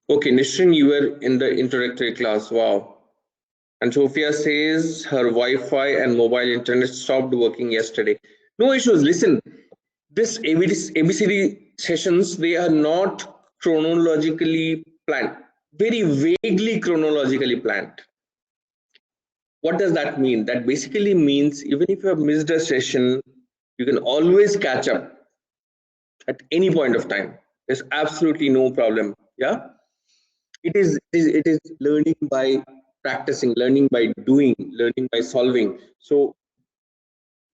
Okay, Nishin, you were in the introductory class. Wow. And Sophia says her Wi-Fi and mobile internet stopped working yesterday. No issues. Listen, this ABCD sessions, they are not chronologically planned. Very vaguely chronologically planned. What does that mean? That basically means even if you have missed a session, you can always catch up at any point of time. There's absolutely no problem. Yeah. It is learning by practicing, learning by doing, learning by solving. So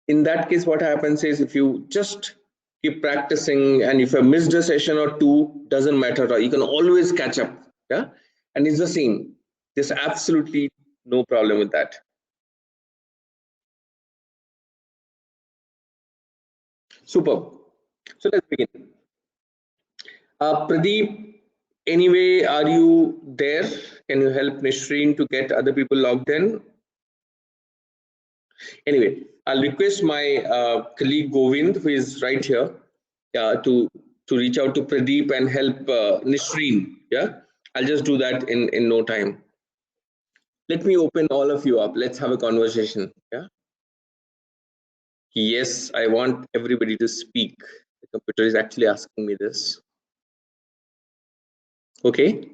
in that case, what happens is if you just keep practicing and if you missed a session or two, doesn't matter at all. You can always catch up. Yeah. And it's the same. There's absolutely no problem with that. Superb. So let's begin. Pradeep, anyway, are you there? Can you help Nishreen to get other people logged in? Anyway, I'll request my colleague Govind, who is right here, to reach out to Pradeep and help Nishreen. Yeah, I'll just do that in no time. Let me open all of you up. Let's have a conversation. Yeah. Yes, I want everybody to speak. The computer is actually asking me this. Okay.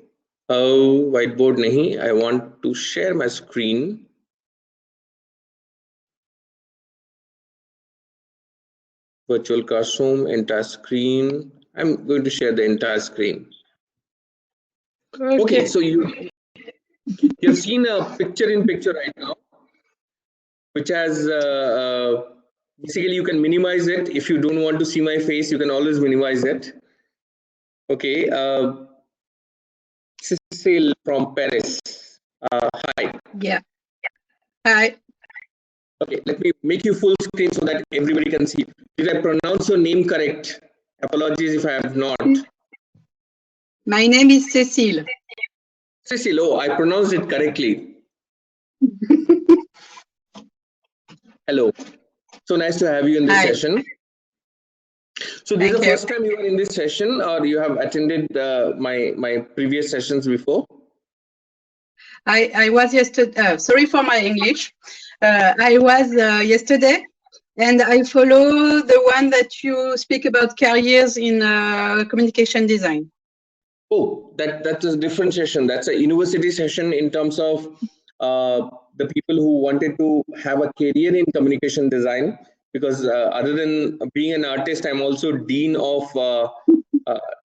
Oh, whiteboard nahi. I want to share my screen. Virtual classroom, entire screen. I'm going to share the entire screen. Okay, so you've seen a picture in picture right now, which has basically you can minimize it. If you don't want to see my face, you can always minimize it. Okay, Cecile from Paris. Hi. Yeah. Hi. Okay, let me make you full screen so that everybody can see. Did I pronounce your name correct? Apologies if I have not. My name is Cecile. Cecile, oh, I pronounced it correctly. Hello. So nice to have you in this session. So this is the first time you are in this session, or you have attended my previous sessions before? I was yesterday. Sorry for my English. I was yesterday, and I follow the one that you speak about careers in communication design. Oh, that's a different session. That's a university session in terms of the people who wanted to have a career in communication design. Because other than being an artist, I'm also dean of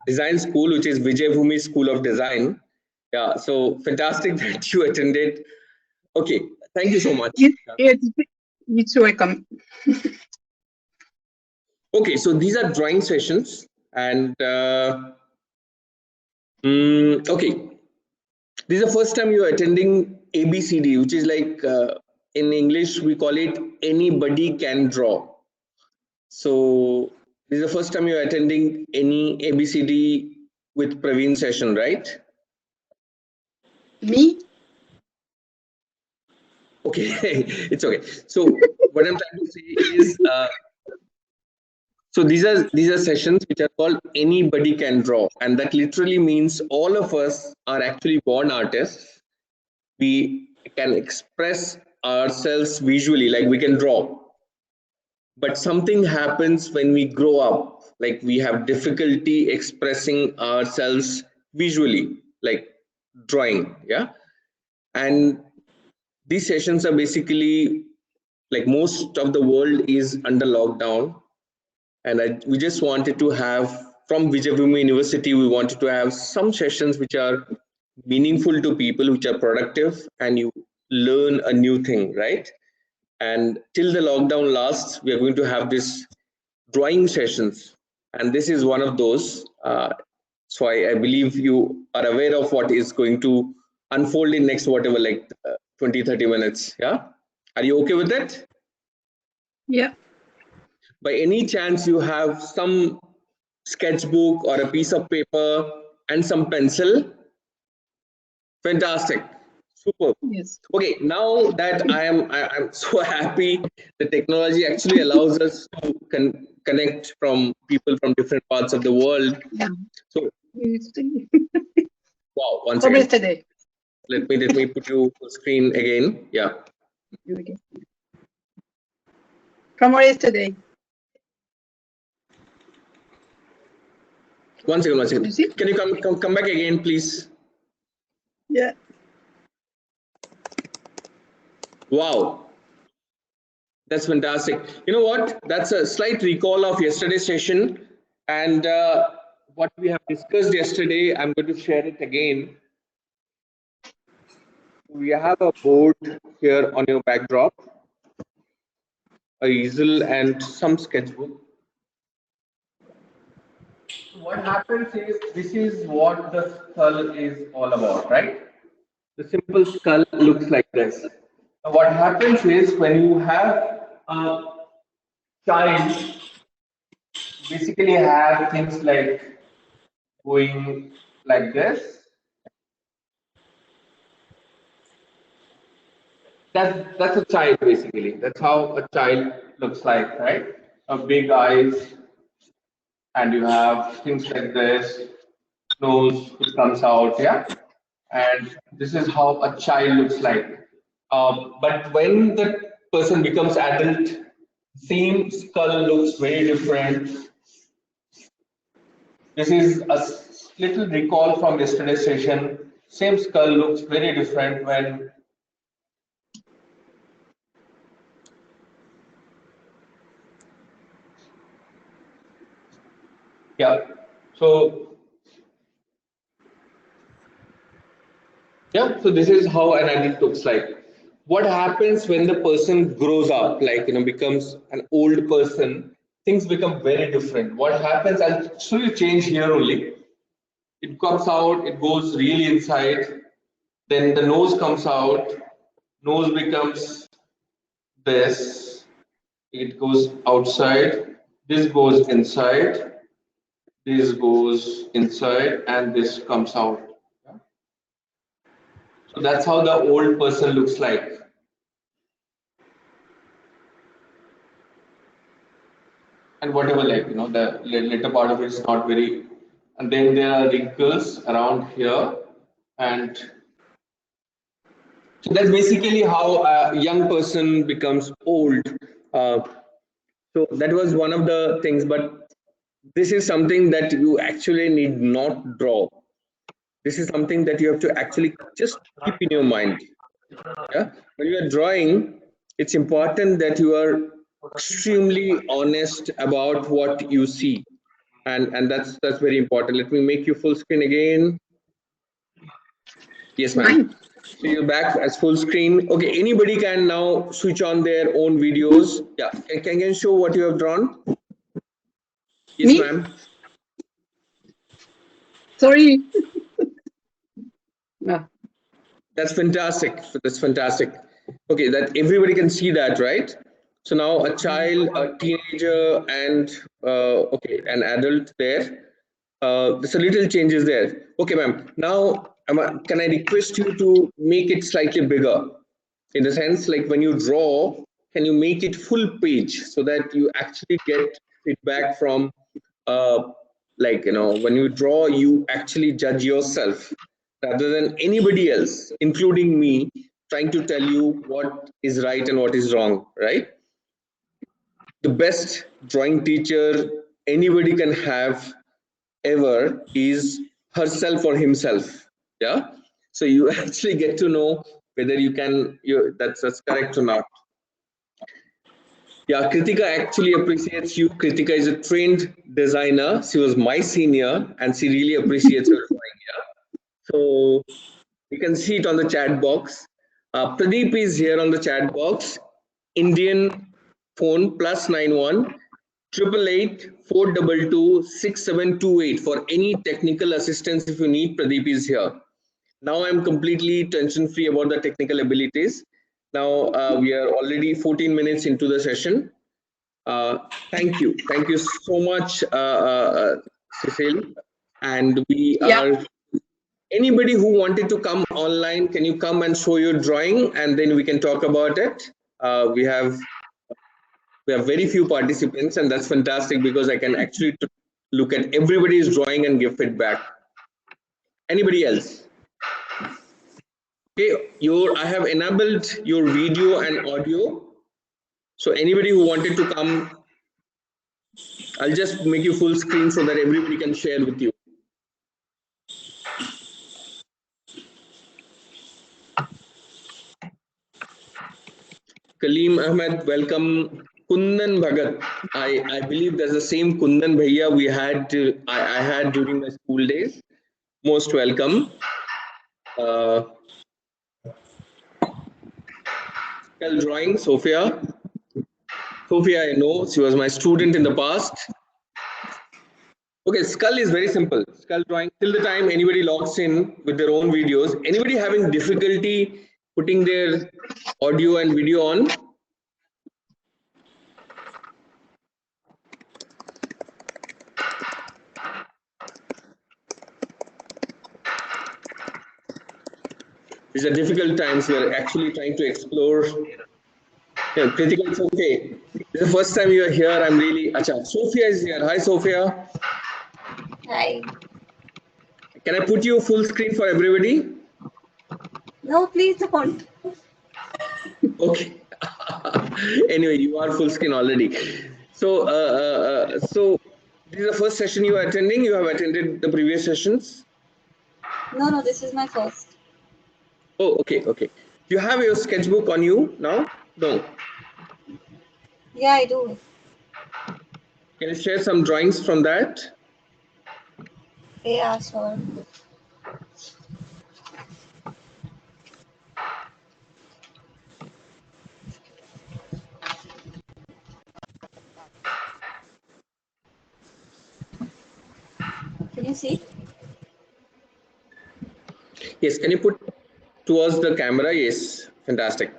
design school, which is Vijay Bhumi School of Design. Yeah, so fantastic that you attended. Okay, thank you so much. It's welcome. Okay, so these are drawing sessions, and okay, this is the first time you're attending ABCD, which is like in English we call it anybody can draw. So this is the first time you're attending any ABCD with Praveen session, right? Me? Okay, it's okay. So what I'm trying to say is, so these are sessions which are called anybody can draw, and that literally means all of us are actually born artists. We can express ourselves visually, like we can draw. But something happens when we grow up, like we have difficulty expressing ourselves visually, like drawing. Yeah. And these sessions are basically like most of the world is under lockdown, and we just wanted to have from Vijay Bhumi University, we wanted to have some sessions which are meaningful to people, which are productive, and you learn a new thing, right? And till the lockdown lasts, we are going to have this drawing sessions, and this is one of those. So I believe you are aware of what is going to unfold in next whatever, like 20-30 minutes. Yeah, are you okay with it? Yeah. By any chance you have some sketchbook or a piece of paper and some pencil? Fantastic. Super. Yes. Okay, now that I'm so happy the technology actually allows us to connect from people from different parts of the world. Yeah. So Wow, one From second. yesterday. Let me put you full screen again. Yeah. From yesterday. One second. You see? Can you come back again, please? Yeah. Wow. That's fantastic. You know what? That's a slight recall of yesterday's session, and what we have discussed yesterday. I'm going to share it again. We have a board here on your backdrop, a easel, and some sketchbook. What happens is, this is what the skull is all about, right? The simple skull looks like this. Now, what happens is, when you have a child, basically have things like going like this. That's a child, basically. That's how a child looks like, right? A big eyes, and you have things like this, nose which comes out, yeah. And this is how a child looks like. But when the person becomes adult, same skull looks very different. This is a little recall from yesterday's session. Same skull looks very different when so so this is how an adult looks like. What happens when the person grows up, like, becomes an old person? Things become very different. What happens? I'll show you change here only. It comes out, it goes really inside. Then the nose comes out. Nose becomes this. It goes outside. This goes inside. This goes inside, and this comes out. So that's how the old person looks like. And whatever, like, the later part of it is not very. And then there are wrinkles around here, and so that's basically how a young person becomes old. So that was one of the things, but this is something that you actually need not draw. This is something that you have to actually just keep in your mind. Yeah, when you are drawing, it's important that you are extremely honest about what you see, and that's very important. Let me make you full screen again. Yes, ma'am. So you're back as full screen. Okay, anybody can now switch on their own videos. Yeah, can you show what you have drawn? Yes, ma'am. Sorry. No. That's fantastic. That's fantastic. Okay, that everybody can see that, right? So now a child, a teenager, and okay, an adult there. There's a little changes there. Okay, ma'am. Now, can I request you to make it slightly bigger? In the sense, like, when you draw, can you make it full page so that you actually get feedback from, like, when you draw, you actually judge yourself rather than anybody else, including me, trying to tell you what is right and what is wrong, right? The best drawing teacher anybody can have ever is herself or himself. Yeah. So you actually get to know whether that's correct or not. Yeah, Kritika actually appreciates you. Kritika is a trained designer. She was my senior and she really appreciates your drawing. Yeah. So you can see it on the chat box. Pradeep is here on the chat box. Indian phone +91 888 422 6728 for any technical assistance. If you need, Pradeep is here. Now I'm completely tension free about the technical abilities. Now we are already 14 minutes into the session. Thank you so much, Cecile. And we are, anybody who wanted to come online, can you come and show your drawing and then we can talk about it? We have very few participants, and that's fantastic because I can actually look at everybody's drawing and give feedback. Anybody else? Okay, I have enabled your video and audio. So anybody who wanted to come, I'll just make you full screen so that everybody can share with you. Kaleem Ahmed, welcome. Kundan Bhagat, I believe that's the same Kundan Bhaiya we had I had during my school days. Most welcome. Skull drawing, Sophia. Sophia, I know she was my student in the past. Okay, skull is very simple. Skull drawing, till the time anybody logs in with their own videos, anybody having difficulty putting their audio and video on? These are difficult times. We are actually trying to explore. Yeah, critical. It's okay. This is the first time you are here. I'm really. Acha, Sophia is here. Hi, Sophia. Hi. Can I put you full screen for everybody? No, please don't. Okay. Anyway, you are full screen already. So, so this is the first session you are attending. You have attended the previous sessions. No, this is my first. Oh, okay, okay. You have your sketchbook on you now? No. Yeah, I do. Can you share some drawings from that? Yeah, sure. Can you see? Yes, can you put towards the camera? Yes, fantastic.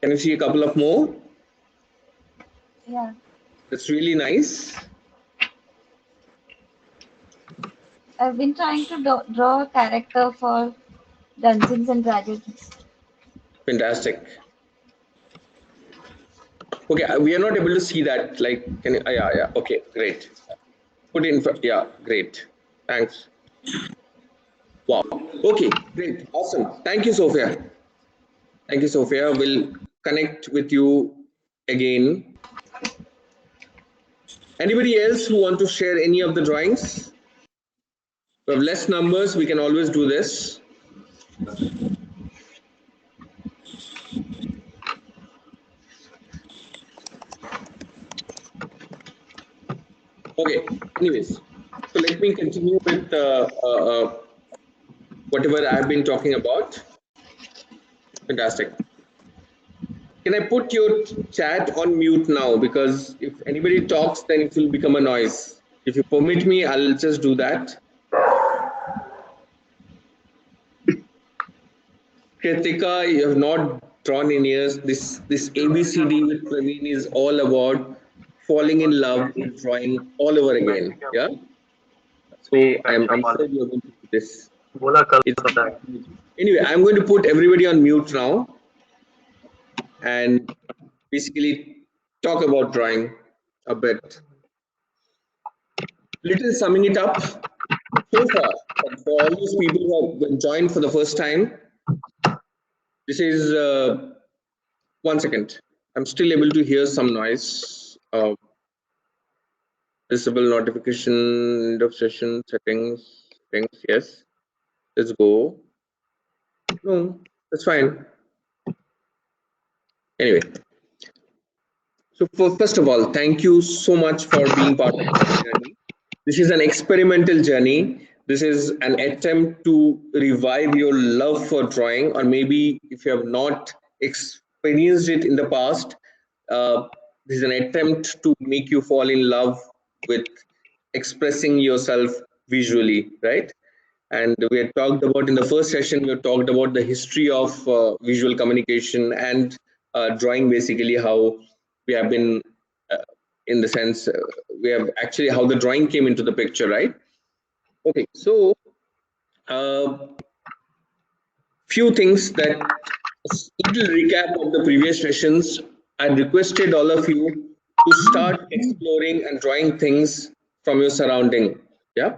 Can you see a couple of more? Yeah. That's really nice. I've been trying to draw a character for Dungeons and Dragons. Fantastic. Okay, we are not able to see that. Like, can you, yeah. Okay, great. Put in, yeah, great. Thanks. Wow. Okay, great. Awesome. Thank you, Sophia. Thank you, Sophia. We'll connect with you again. Anybody else who want to share any of the drawings? We have less numbers. We can always do this. Okay. Anyways, so let me continue with whatever I've been talking about. Fantastic. Can I put your chat on mute now? Because if anybody talks, then it will become a noise. If you permit me, I'll just do that. Kritika, you have not drawn in years. This ABCD with Praveen is all about falling in love with drawing all over again. Yeah. So I'm sure you're going to do this. Anyway, I'm going to put everybody on mute now and basically talk about drawing a bit. Little summing it up so far for all those people who have joined for the first time. This is 1 second. I'm still able to hear some noise. Disable notification, end of session, settings, yes. Let's go. No, that's fine. Anyway. So first of all, thank you so much for being part of this journey. This is an experimental journey. This is an attempt to revive your love for drawing, or maybe if you have not experienced it in the past, this is an attempt to make you fall in love with expressing yourself visually, right? And we had talked about in the first session, we talked about the history of visual communication and drawing, basically how we have been, in the sense, we have actually how the drawing came into the picture, right? Okay, so few things that little recap of the previous sessions. I requested all of you to start exploring and drawing things from your surrounding. Yeah.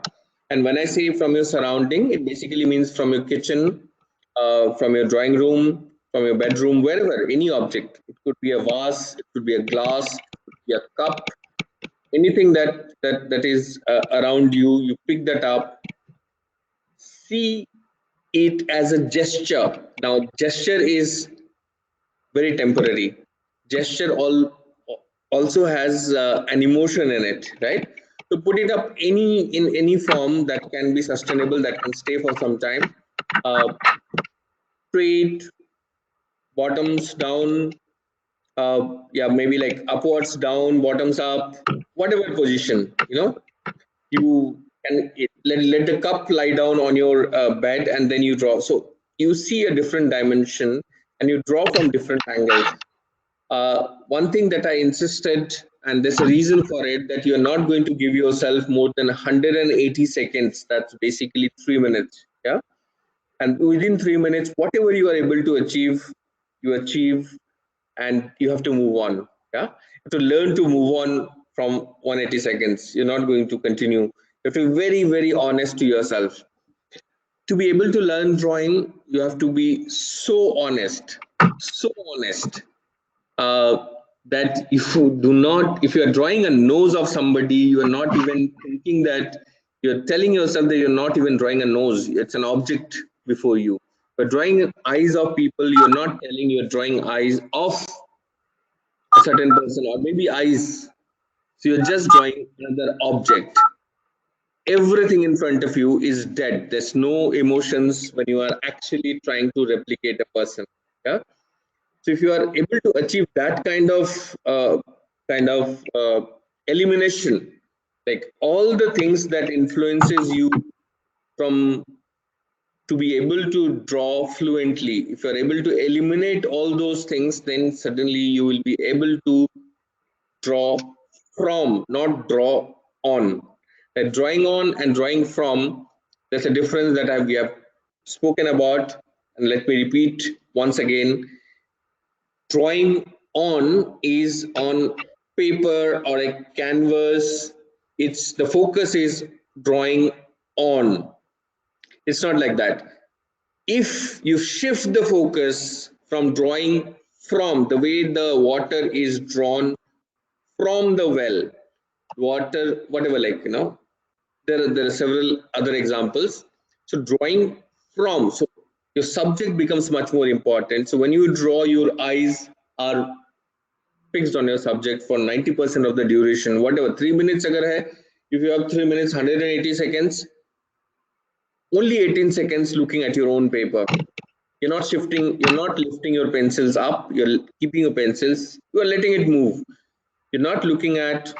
And when I say from your surrounding, it basically means from your kitchen, from your drawing room, from your bedroom, wherever, any object. It could be a vase, it could be a glass, it could be a cup, anything that is around you. You pick that up, see it as a gesture. Now, gesture is very temporary. Gesture also has an emotion in it, right? To put it up in any form that can be sustainable, that can stay for some time. Straight, bottoms down, yeah, maybe like upwards down, bottoms up, whatever position, you can let the cup lie down on your bed, and then you draw. So you see a different dimension and you draw from different angles. One thing that I insisted, and there's a reason for it, that you're not going to give yourself more than 180 seconds. That's basically 3 minutes. Yeah. And within 3 minutes, whatever you are able to achieve, you achieve, and you have to move on. Yeah. You have to learn to move on from 180 seconds. You're not going to continue. You have to be very, very honest to yourself. To be able to learn drawing, you have to be so honest, that if you are drawing a nose of somebody, you are not even thinking that, you're telling yourself that you're not even drawing a nose. It's an object before you. But drawing eyes of people, you're not telling you're drawing eyes of a certain person, or maybe eyes. So you're just drawing another object. Everything in front of you is dead. There's no emotions when you are actually trying to replicate a person. Yeah. So if you are able to achieve that kind of elimination, like all the things that influences you from to be able to draw fluently, if you are able to eliminate all those things, then suddenly you will be able to draw from, not draw on. That drawing on and drawing from, there's a difference that we have spoken about, and let me repeat once again. Drawing on is on paper or a canvas. It's the focus is drawing on. It's not like that. If you shift the focus from drawing from, the way the water is drawn from the well, water, whatever, there are several other examples. So drawing from, so your subject becomes much more important. So when you draw, your eyes are fixed on your subject for 90% of the duration. Whatever 3 minutes agar hai, if you have 3 minutes, 180 seconds, only 18 seconds looking at your own paper. You're not shifting, you're not lifting your pencils up, you're keeping your pencils, you are letting it move. You're not looking at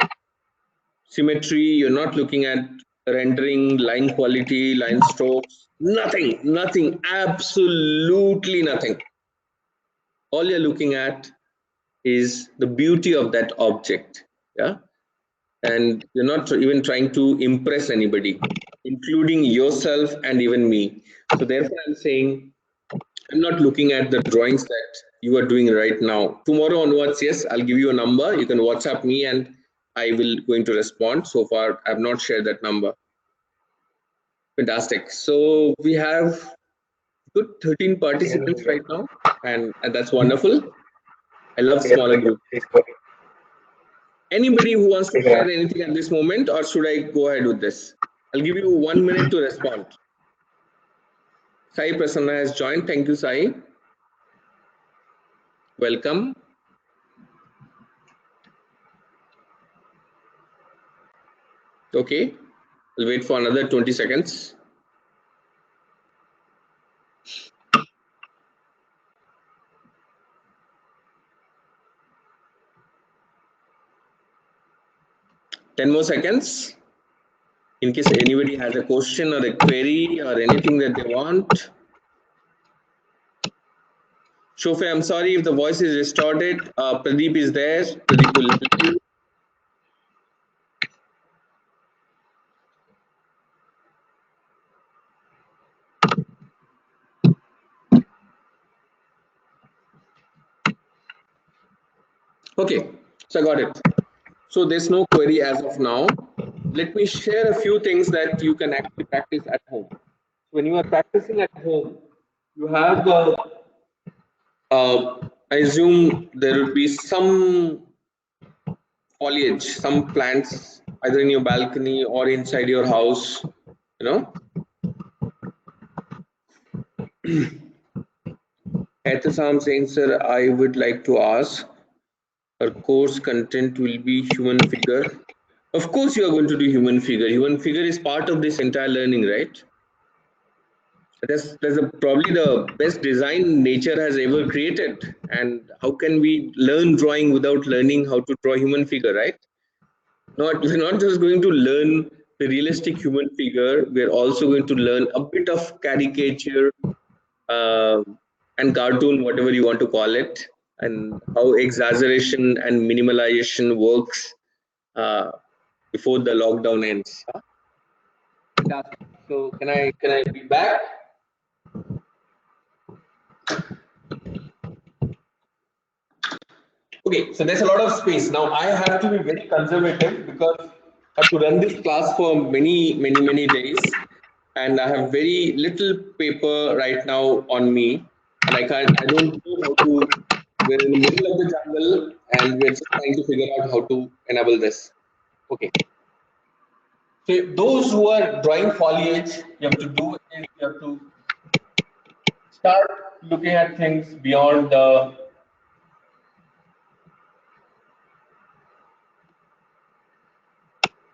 symmetry, you're not looking at rendering, line quality, line strokes, nothing, absolutely nothing. All you're looking at is the beauty of that object. Yeah. And you're not even trying to impress anybody, including yourself and even me. So therefore I'm saying, I'm not looking at the drawings that you are doing right now. Tomorrow onwards, yes, I'll give you a number. You can WhatsApp me and I will going to respond. So far, I've not shared that number. Fantastic. So we have good 13 participants right now, and that's wonderful. I love smaller groups. Anybody who wants to share anything at this moment, or should I go ahead with this? I'll give you 1 minute to respond. Sai Prasanna has joined. Thank you, Sai. Welcome. Okay, I'll wait for another 20 seconds. Ten more seconds. In case anybody has a question or a query or anything that they want. Shofe, I'm sorry if the voice is distorted. Pradeep is there. Pradeep will help you. Okay, so I got it. So there's no query as of now. let me share a few things that you can actually practice at home. When you are practicing at home, you have I assume there will be some foliage, some plants, either in your balcony or inside your house, you know. Etasam saying, sir, I would like to ask, our course content will be human figure. Of course, you are going to do human figure. Human figure is part of this entire learning, right? That's probably the best design nature has ever created. And how can we learn drawing without learning how to draw human figure, right? We're not just going to learn the realistic human figure. We're also going to learn a bit of caricature and cartoon, whatever you want to call it, and how exaggeration and minimalization works before the lockdown ends. So can I be back? Okay, so there's a lot of space. Now I have to be very conservative because I have to run this class for many days, and I have very little paper right now on me, and I don't know how to. We're in the middle of the jungle, and we're just trying to figure out how to enable this. Okay. So those who are drawing foliage, you have to do is you have to start looking at things beyond the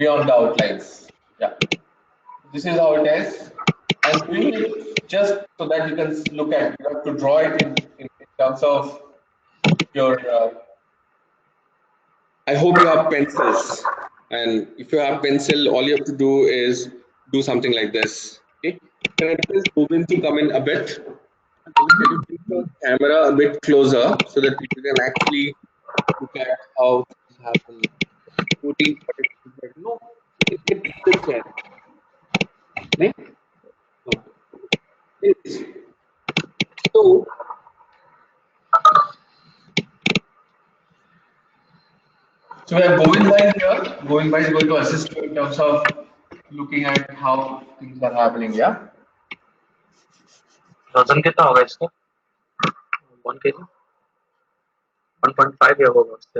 outlines. Yeah, this is how it is, and doing it just so that you can look at. You have to draw it in terms of your. I hope you have pencils, and if you have pencil, all you have to do is do something like this. Okay, can I request Govind to come in a bit? Can you bring the camera a bit closer so that people can actually look at how things happen? 14, no, it is there. Right? So, we have Govind Bhai here. Govind Bhai is going to assist you in terms of looking at how things are happening. Yeah. वजन कितना होगा इसका 1 kg 1.5 या होगा उससे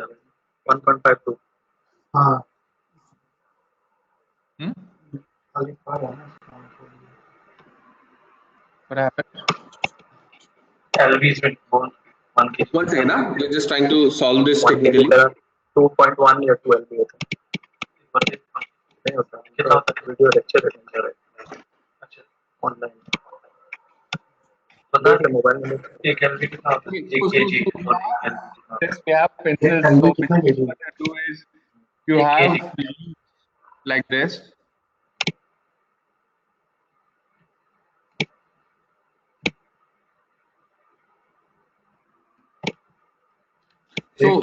1.52 हाँ What happened? LVs with 1 kg. One second, huh? We're just trying to solve this technically. 2.1 या 12 भी होता है नहीं होता कितना होता है वीडियो लेक्चर अटेंड कर रहे हैं अच्छा ऑनलाइन बता ले मोबाइल में एक एलबी कितना होता है 1 kg Yes, we have pencils. So basically what you do is you have like this. So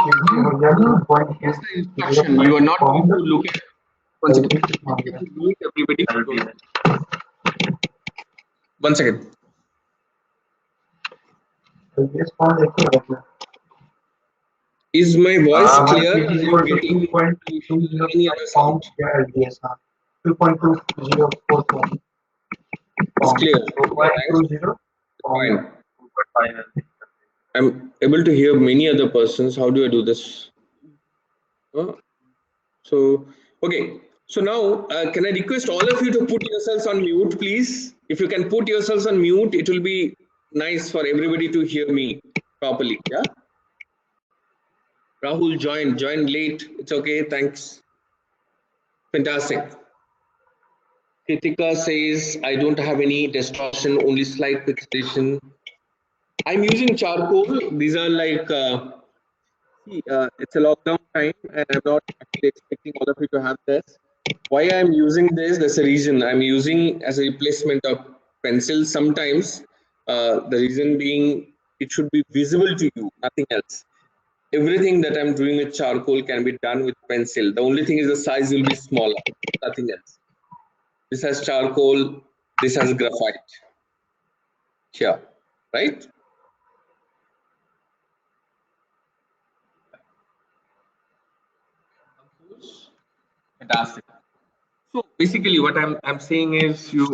here's the instruction. You are not going to look at. One second. Mute everybody. One second. Is my voice clear? Are you getting any other sound? 2.2047. It's clear. 2.20. Fine. I'm able to hear many other persons. How do I do this? So, okay. So now, can I request all of you to put yourselves on mute, please? If you can put yourselves on mute, it will be nice for everybody to hear me properly. Yeah. Rahul joined late. It's okay. Thanks. Fantastic. Kritika says, I don't have any distortion, only slight pixelation. I'm using charcoal. These are like, it's a lockdown time and I'm not actually expecting all of you to have this. Why I'm using this, there's a reason. I'm using as a replacement of pencil sometimes. The reason being, it should be visible to you, nothing else. Everything that I'm doing with charcoal can be done with pencil. The only thing is the size will be smaller, nothing else. This has charcoal, this has graphite. Here, right? Fantastic. So basically what I'm saying is you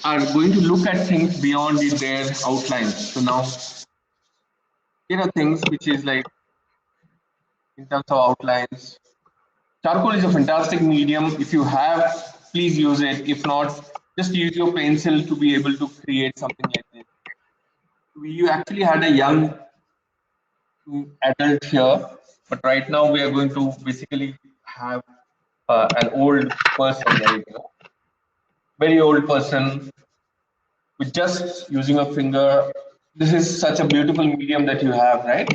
are going to look at things beyond their outlines. So now here are things which is like in terms of outlines. Charcoal is a fantastic medium. If you have, please use it. If not, just use your pencil to be able to create something like this. We actually had a young adult here, but right now we are going to basically have an old person, right? Very old person with just using a finger. This is such a beautiful medium that you have, right?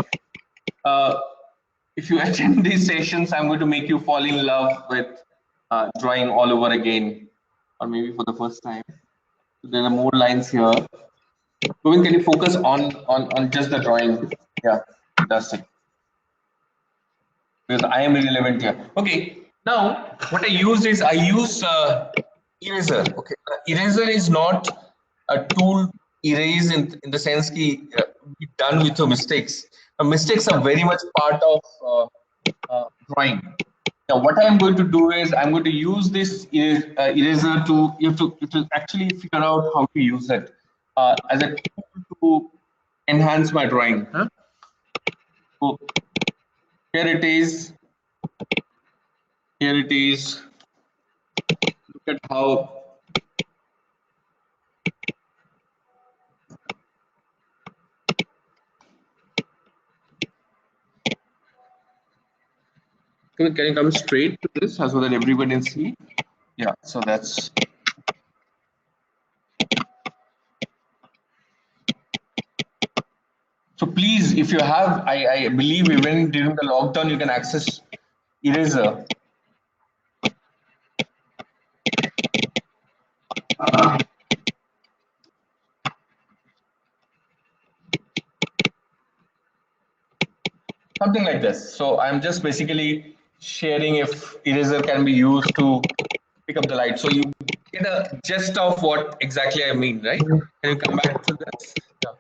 If you attend these sessions, I'm going to make you fall in love with drawing all over again, or maybe for the first time. So there are more lines here. Govind, can you focus on just the drawing? Yeah, fantastic. Because I am irrelevant here. Okay, now what I use is I use eraser. Okay, eraser is not a tool erase in the sense ki be done with your mistakes. Mistakes are very much part of drawing. Now, what I am going to do is I'm going to use this eraser to you have to actually figure out how to use it as a tool to enhance my drawing. Huh? So here it is. Here it is. Look at how. Can you come straight to this so that everybody can see? Yeah, so that's. So please, if you have, I believe even during the lockdown, you can access eraser. Something like this. So I'm just basically sharing if eraser can be used to pick up the light. So you get a gist of what exactly I mean, right? Can you come back to this? Yeah.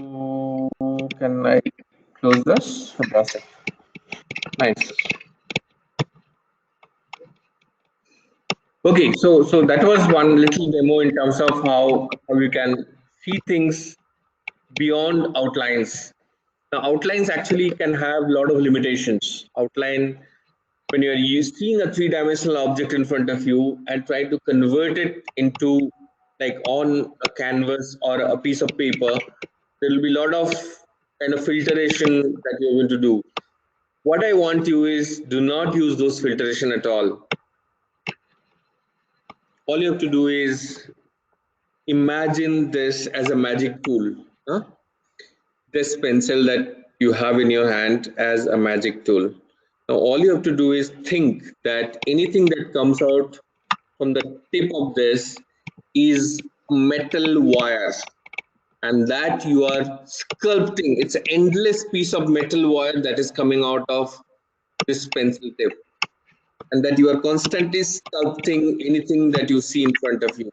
So can I close this? Fantastic. Nice. Okay, so that was one little demo in terms of how you can see things beyond outlines. Now, outlines actually can have a lot of limitations. Outline, when you're seeing a three-dimensional object in front of you and trying to convert it into like on a canvas or a piece of paper, there will be a lot of kind of filtration that you're going to do. What I want you is do not use those filtration at all. All you have to do is imagine this as a magic tool. Huh? This pencil that you have in your hand as a magic tool. Now, all you have to do is think that anything that comes out from the tip of this is metal wire, and that you are sculpting. It's an endless piece of metal wire that is coming out of this pencil tip, and that you are constantly sculpting anything that you see in front of you.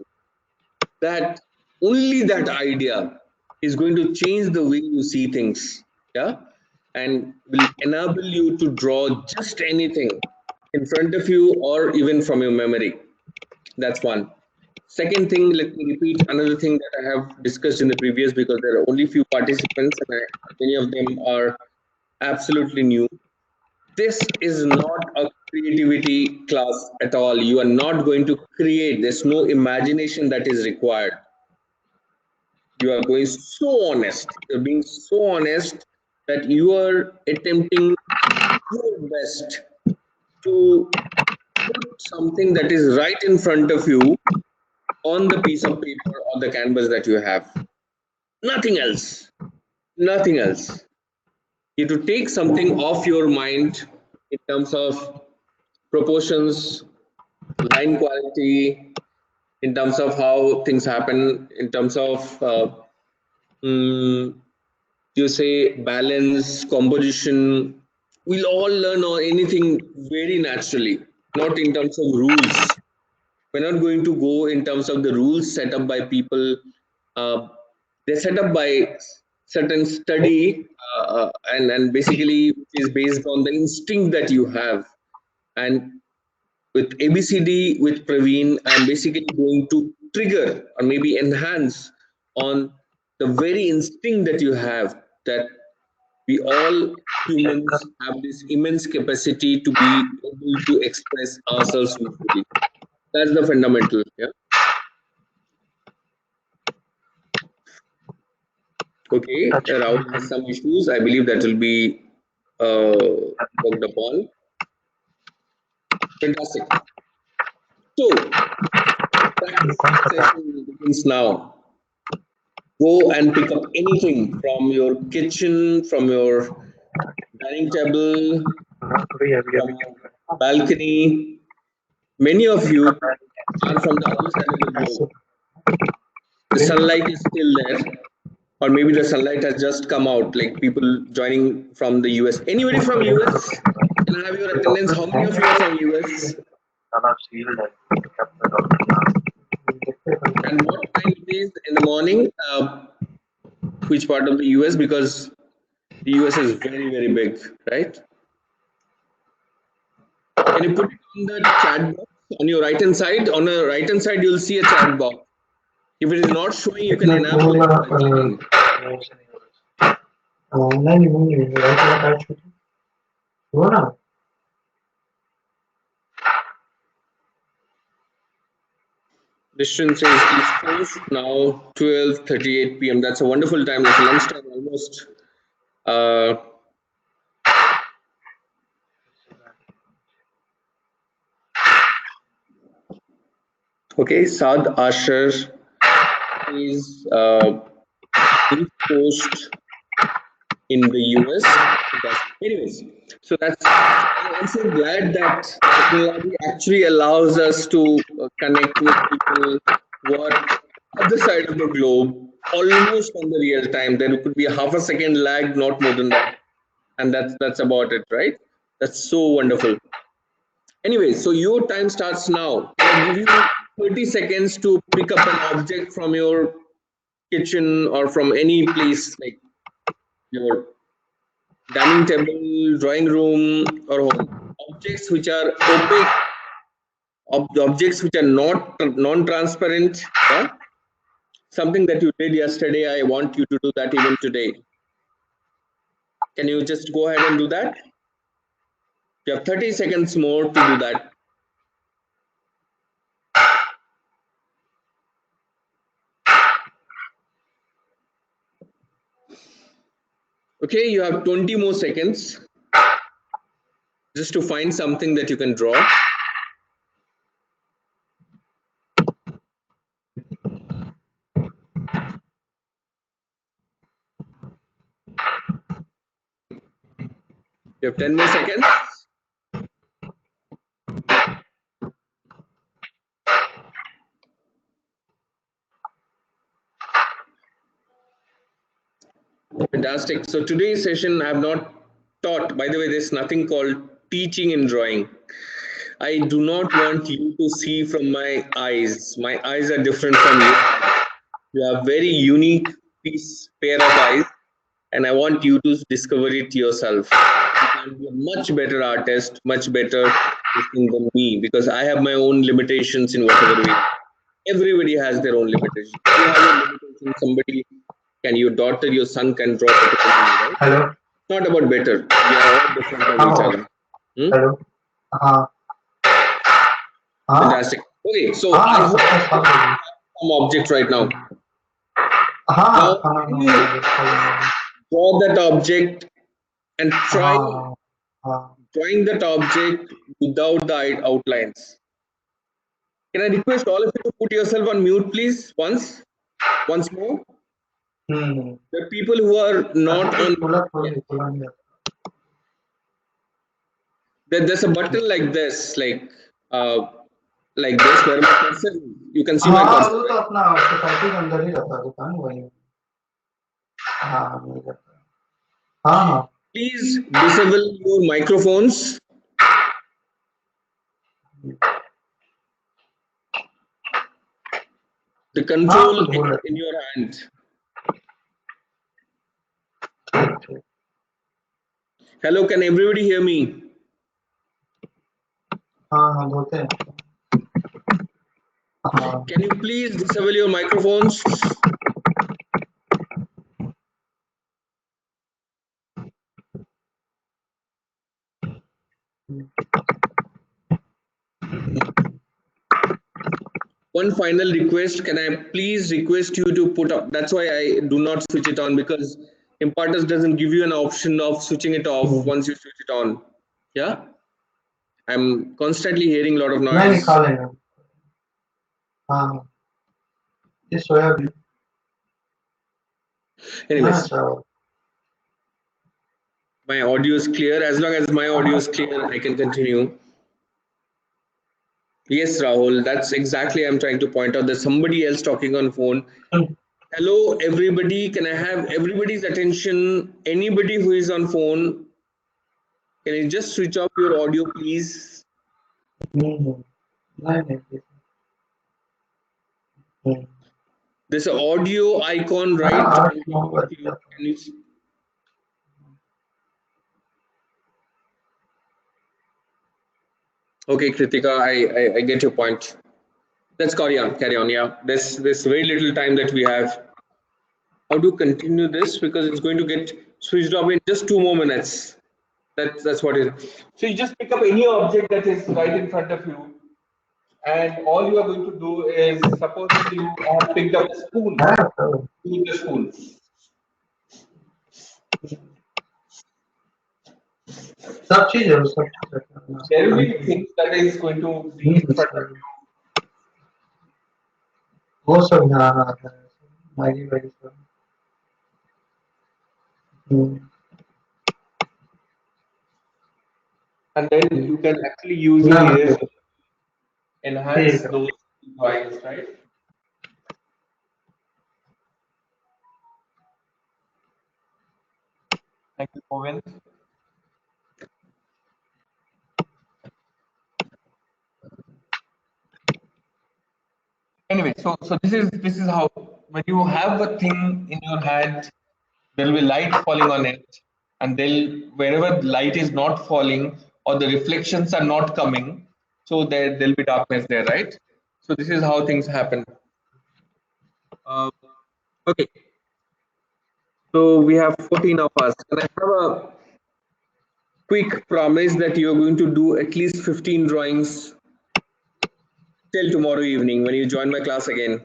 That only that idea is going to change the way you see things, yeah, and will enable you to draw just anything in front of you or even from your memory. That's one. Second thing, let me repeat another thing that I have discussed in the previous, because there are only few participants and many of them are absolutely new. This is not a creativity class at all. You are not going to create. There's no imagination that is required. You are going so honest. You're being so honest that you are attempting your best to put something that is right in front of you on the piece of paper or the canvas that you have. Nothing else. Nothing else. You have to take something off your mind in terms of proportions, line quality, in terms of how things happen, in terms of you say balance, composition. We'll all learn anything very naturally, not in terms of rules. We're not going to go in terms of the rules set up by people. They're set up by certain study and basically is based on the instinct that you have. And with ABCD with Praveen, I'm basically going to trigger or maybe enhance on the very instinct that you have, that we all humans have this immense capacity to be able to express ourselves beautifully. That's the fundamental. Yeah. Okay. Rahul has some issues. I believe that will be worked upon. Fantastic. So, practice session begins now. Go and pick up anything from your kitchen, from your dining table, from your balcony. Many of you are from the other side of the globe. The sunlight is still there, or maybe the sunlight has just come out, like people joining from the US. Anybody from US? Can I have your attendance? How many of you are from US? And what time it is in the morning? Which part of the US? Because the US is very, very big, right? Can you put it on the chat box on your right hand side? On the right hand side, you'll see a chat box. If it is not showing, you can enable it by clicking. Distance is East Coast, now 12:38 p.m. That's a wonderful time. That's lunchtime almost. Okay, Saad Asher is East Coast in the US. Anyways, so I'm so glad that technology actually allows us to connect with people who are other side of the globe, almost on the real time. There could be a half a second lag, not more than that, and that's about it, right? That's so wonderful. Anyway, so your time starts now. I'll give you 30 seconds to pick up an object from your kitchen or from any place, like your dining table, drawing room, or home. Objects which are opaque, objects which are not non-transparent. Yeah? Something that you did yesterday, I want you to do that even today. Can you just go ahead and do that? You have 30 seconds more to do that. Okay, you have 20 more seconds just to find something that you can draw. You have 10 more seconds. Fantastic. So today's session I have not taught. By the way, there's nothing called teaching in drawing. I do not want you to see from my eyes. My eyes are different from you. You have very unique pair of eyes, and I want you to discover it yourself. You can be a much better artist, much better than me, because I have my own limitations in whatever way. Everybody has their own limitations. You have a limitation. Somebody can, your daughter, your son can draw particularly, right? Hello. Not about better. We are all different from each other. Hello. Fantastic. Okay, so I hope you have some object right now. Now, draw that object and try drawing that object without the outlines. Can I request all of you to put yourself on mute, please? Once more. The people who are not on. There's a button like this, like this, where my cursor, you can see my cursor. Please disable your microphones. The control in your hand. actually. Hello, can everybody hear me? हाँ बोलते हैं. हाँ. Can you please disable your microphones? One final request, can I please request you to put up, that's why I do not switch it on, because Impartus doesn't give you an option of switching it off once you switch it on. Yeah, I'm constantly hearing a lot of नहीं noise. खा लेंगे. हाँ. ये soybean. Anyways, चावल. my audio is clear. As long as my audio is clear, I can continue. Yes, Rahul, that's exactly I'm trying to point out. There's somebody else talking on phone. Hello, everybody. Can I have everybody's attention? Anybody who is on phone, can you just switch off your audio, please? नहीं. There's an audio icon right. Can you Okay, Kritika, I get your point. Let's carry on. Yeah, there's very little time that we have. How to continue this, because it's going to get switched off in just 2 more minutes. That's what it is. So you just pick up any object that is right in front of you, and all you are going to do is, suppose you have picked up a spoon. Use the spoon. सब चीज है, सब चीज. There will be things that is going to be in front of you. वो सब यहाँ आता है. मैगी वैगी सब. And then you can actually use it to enhance those drawings, right? Thank you, Govind. Anyway, so this is how, when you have a thing in your hand, there will be light falling on it, and wherever light is not falling or the reflections are not coming, so there'll be darkness there, right? So this is how things happen. Okay. So we have 14 of us. Can I have a quick promise that you're going to do at least 15 drawings till tomorrow evening when you join my class again?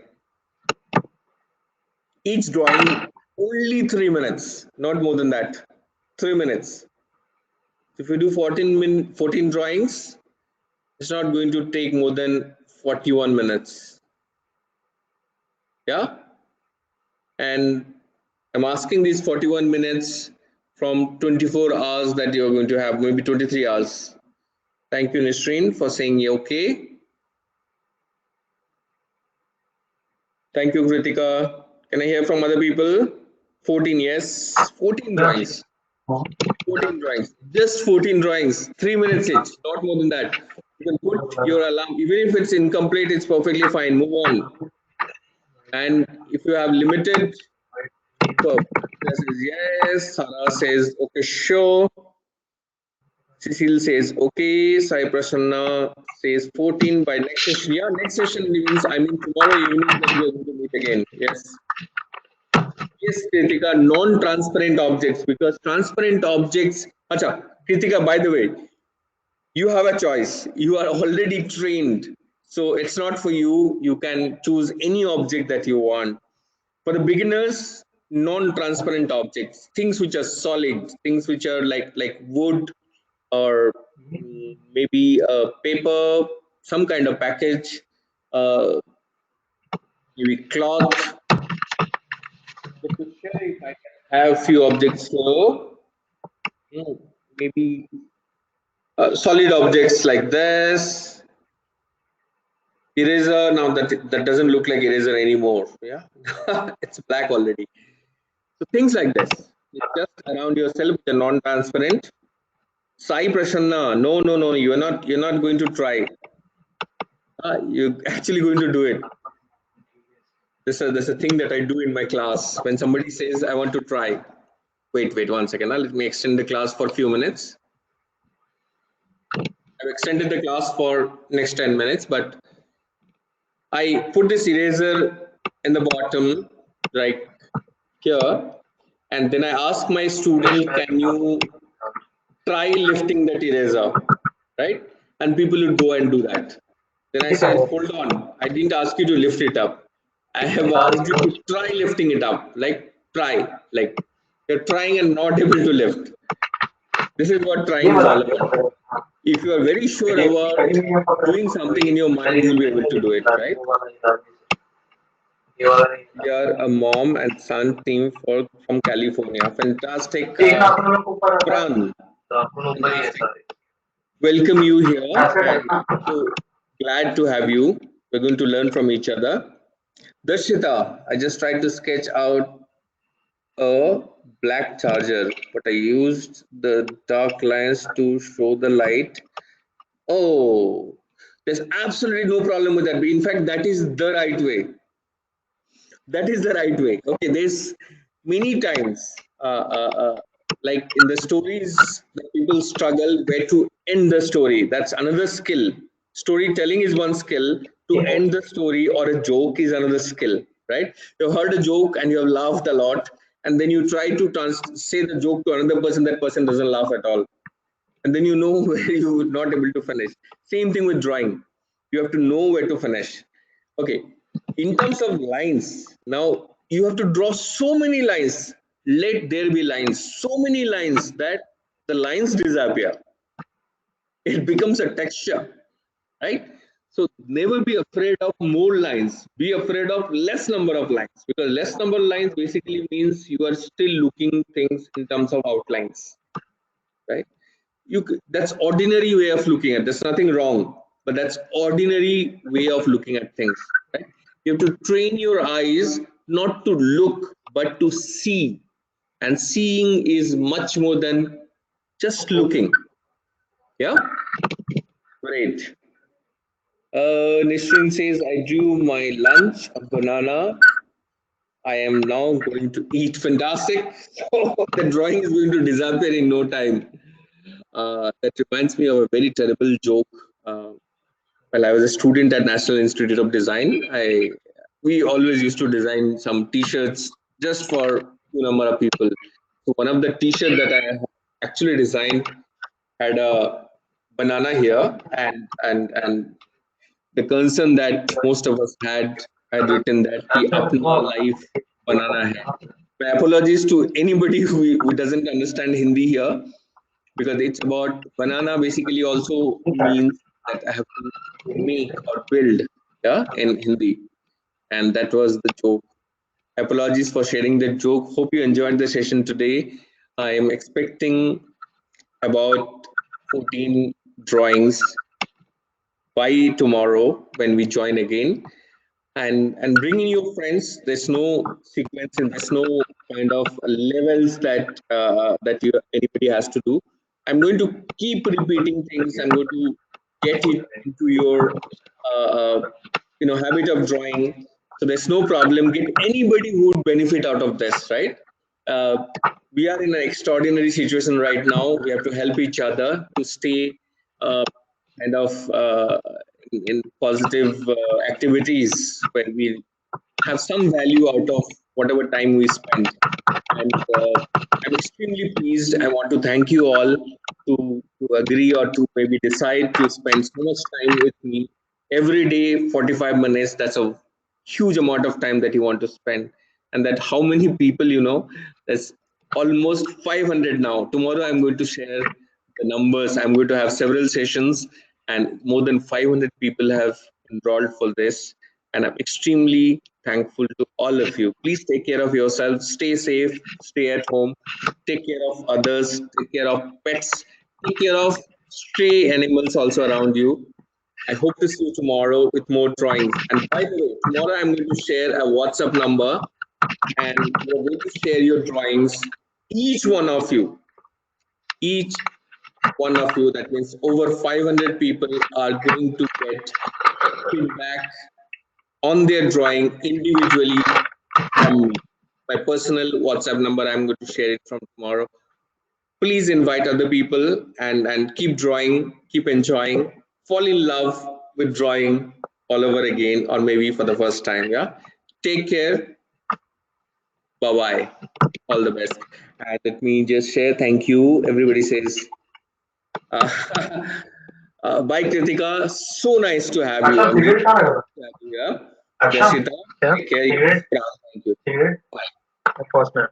Each drawing only 3 minutes, not more than that. 3 minutes. If you do 14 drawings, it's not going to take more than 41 minutes. Yeah? And I'm asking these 41 minutes from 24 hours that you're going to have, maybe 23 hours. Thank you, Nisreen, for saying okay. Thank you, Kritika. Can I hear from other people? 14, yes. 14 drawings. 14 drawings. Just 14 drawings. 3 minutes each, not more than that. You can put your alarm. Even if it's incomplete, it's perfectly fine. Move on. And if you have limited, says yes. Sarah says okay, sure. Cecile says okay. Sai Prasanna says 14 by next session. Yeah, next session means tomorrow evening that we are going to meet again. Yes. Yes, Kritika, non-transparent objects, because transparent objects. Acha, Kritika, by the way, you have a choice. You are already trained. So it's not for you. You can choose any object that you want. For the beginners, non-transparent objects, things which are solid, things which are like wood or maybe paper, some kind of package, maybe cloth. If I can have few objects here, maybe solid objects like this. Eraser, now that doesn't look like eraser anymore. Yeah, it's black already. So things like this, just around yourself, they're non-transparent. Sai Prasanna, no, you're not going to try. You're actually going to do it. There's a thing that I do in my class when somebody says I want to try. wait 1 second. Let me extend the class for a few minutes. I've extended the class for next 10 minutes, but I put this eraser in the bottom right here, and then I ask my student, can you try lifting that eraser, right? And people would go and do that. Then I said, hold on, I didn't ask you to lift it up. I have asked you to try lifting it up, like try, like you're trying and not able to lift. This is what trying is all about. If you are very sure about doing something in your mind, you will be able to do it, right? We are a mom and son team from California. Fantastic. Pran, welcome you here. And so glad to have you. We're going to learn from each other. Darshita, I just tried to sketch out a black charger, but I used the dark lines to show the light. Oh, there's absolutely no problem with that. In fact, that is the right way. That is the right way. Okay, there's many times, like in the stories, that people struggle where to end the story. That's another skill. Storytelling is one skill. To end the story or a joke is another skill, right? You've heard a joke and you have laughed a lot, and then you try to say the joke to another person. That person doesn't laugh at all, and then you know where you're not able to finish. Same thing with drawing. You have to know where to finish. Okay, in terms of lines, now you have to draw so many lines. Let there be lines, so many lines that the lines disappear. It becomes a texture, right? So never be afraid of more lines. Be afraid of less number of lines, because less number of lines basically means you are still looking things in terms of outlines, right? That's ordinary way of looking at. There's nothing wrong, but that's ordinary way of looking at things, right? You have to train your eyes not to look but to see, and seeing is much more than just looking. Yeah, great. Nisrin says, I drew my lunch, a banana. I am now going to eat. Fantastic. So the drawing is going to disappear in no time. That reminds me of a very terrible joke. While I was a student at National Institute of Design, we always used to design some T-shirts just for a number of people. So one of the T-shirts that I actually designed had a banana here, and the concern that most of us had written that the Apna Life banana hai. My apologies to anybody who doesn't understand Hindi here, because it's about banana basically also means that I have to make or build, yeah, in Hindi. And that was the joke. Apologies for sharing that joke. Hope you enjoyed the session today. I am expecting about 14 drawings by tomorrow when we join again. And bring in your friends. There's no sequence and there's no kind of levels that anybody has to do. I'm going to keep repeating things. I'm going to get it into your habit of drawing. So there's no problem. Get anybody who would benefit out of this, right? We are in an extraordinary situation right now. We have to help each other to stay kind of in positive activities where we have some value out of whatever time we spend. And I'm extremely pleased. I want to thank you all to agree or to maybe decide to spend so much time with me every day, 45 minutes. That's a huge amount of time that you want to spend. And that how many people, there's almost 500 now. Tomorrow I'm going to share the numbers. I'm going to have several sessions, and more than 500 people have enrolled for this. And I'm extremely thankful to all of you. Please take care of yourself, stay safe, stay at home, take care of others, take care of pets, take care of stray animals also around you. I hope to see you tomorrow with more drawings. And by the way, tomorrow I'm going to share a WhatsApp number, and we're going to share your drawings. Each one of you, that means over 500 people are going to get feedback on their drawing individually from me. my personal WhatsApp number. I'm going to share it from tomorrow. Please invite other people and keep drawing, keep enjoying, fall in love with drawing all over again, or maybe for the first time. Yeah. Take care. Bye bye. All the best. And let me just share. Thank you. Everybody says. Uh, bye, Kritika. So nice to have you. Akshat, cigarette कहाँ है? Yeah. Akshat, Jashita, yeah, take care. cigarette? Thank you. cigarette. First minute.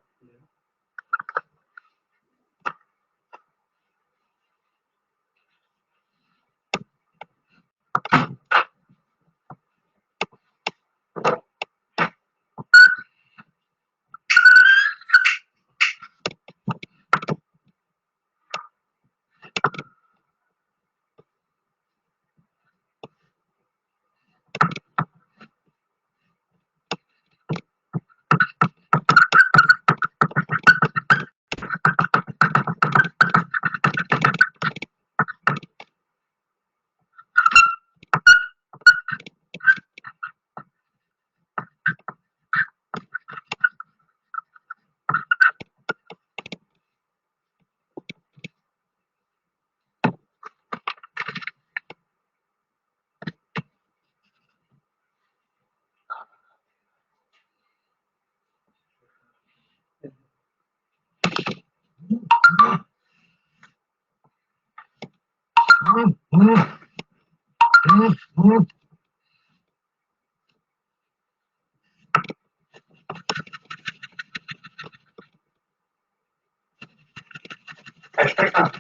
Hashtag कहाँ?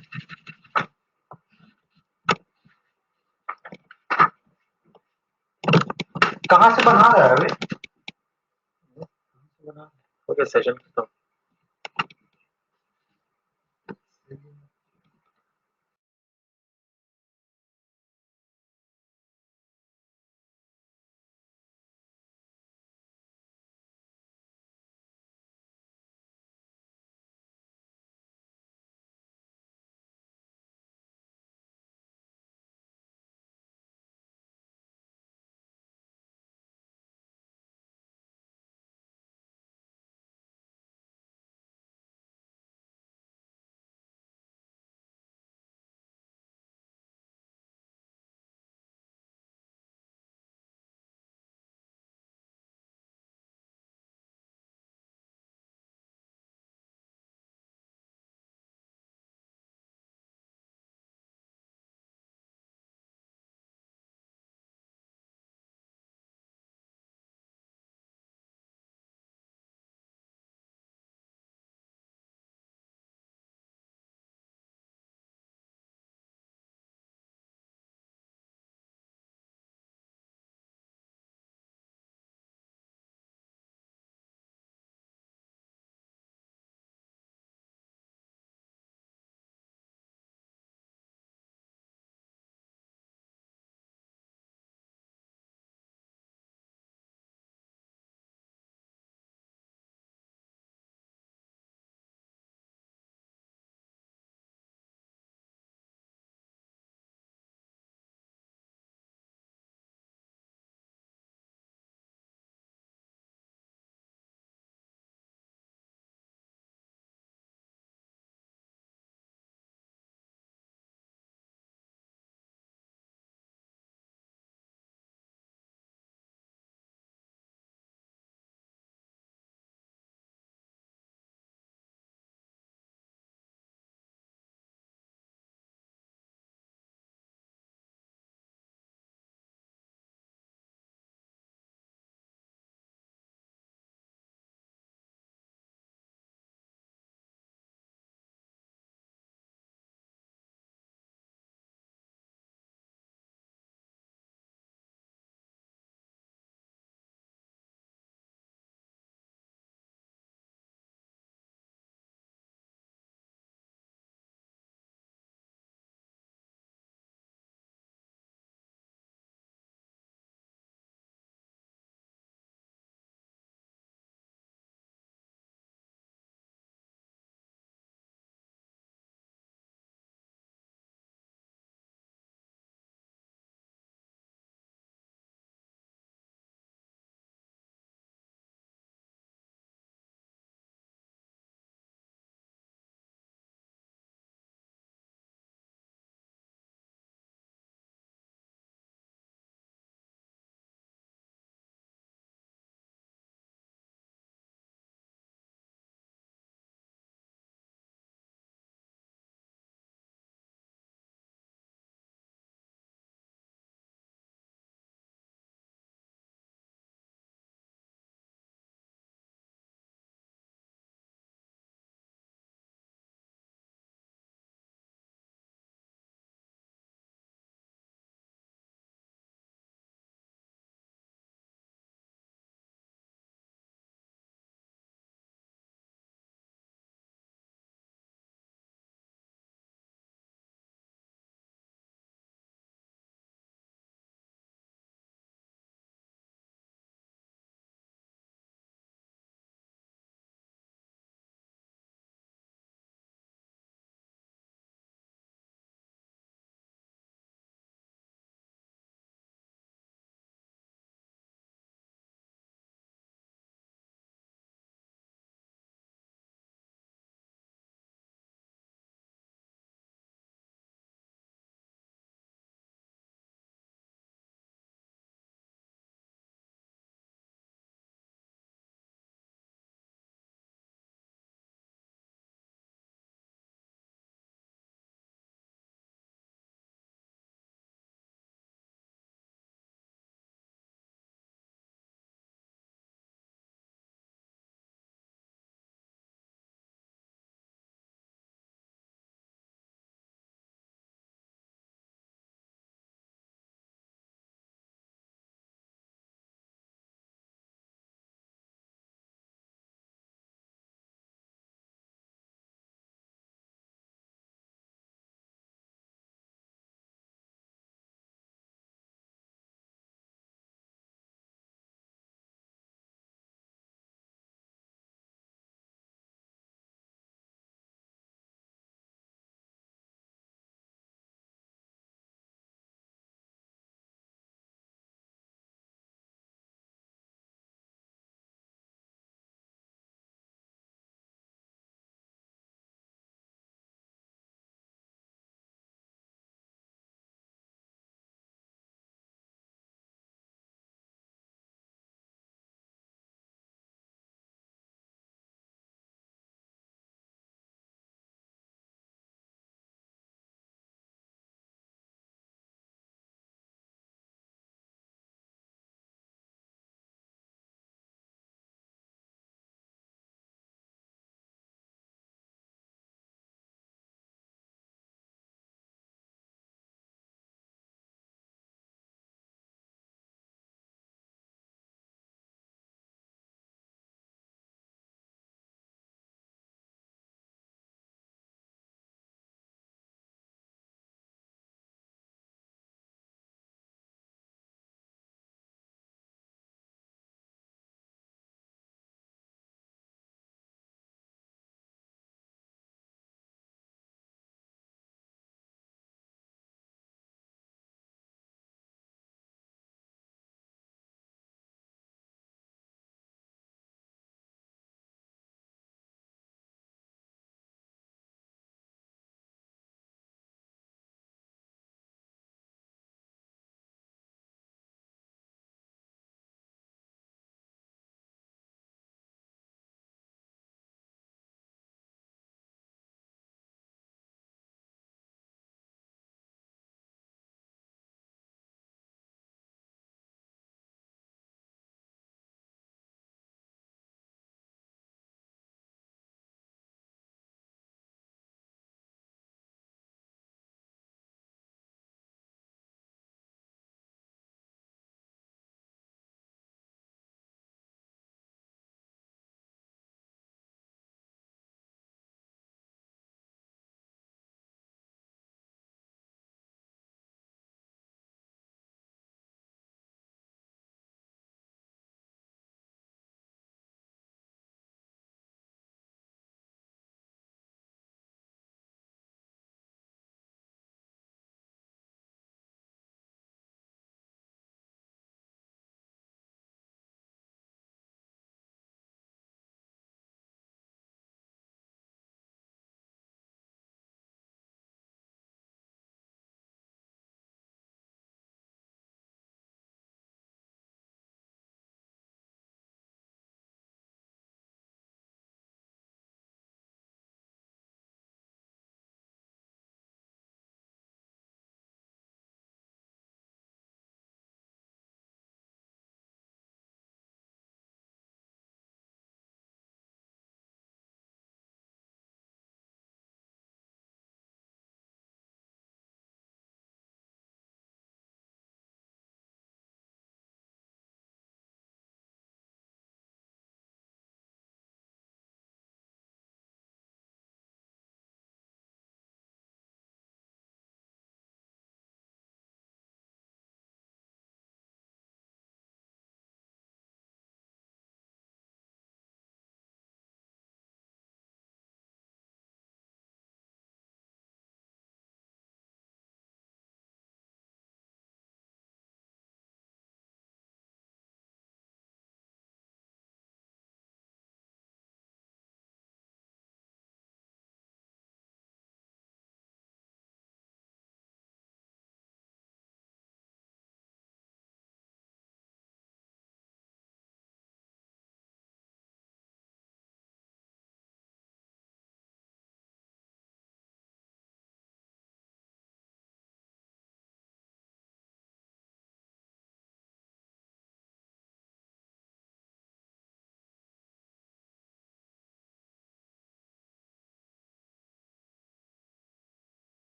कहाँ से बना रहा है अभी? Okay, session.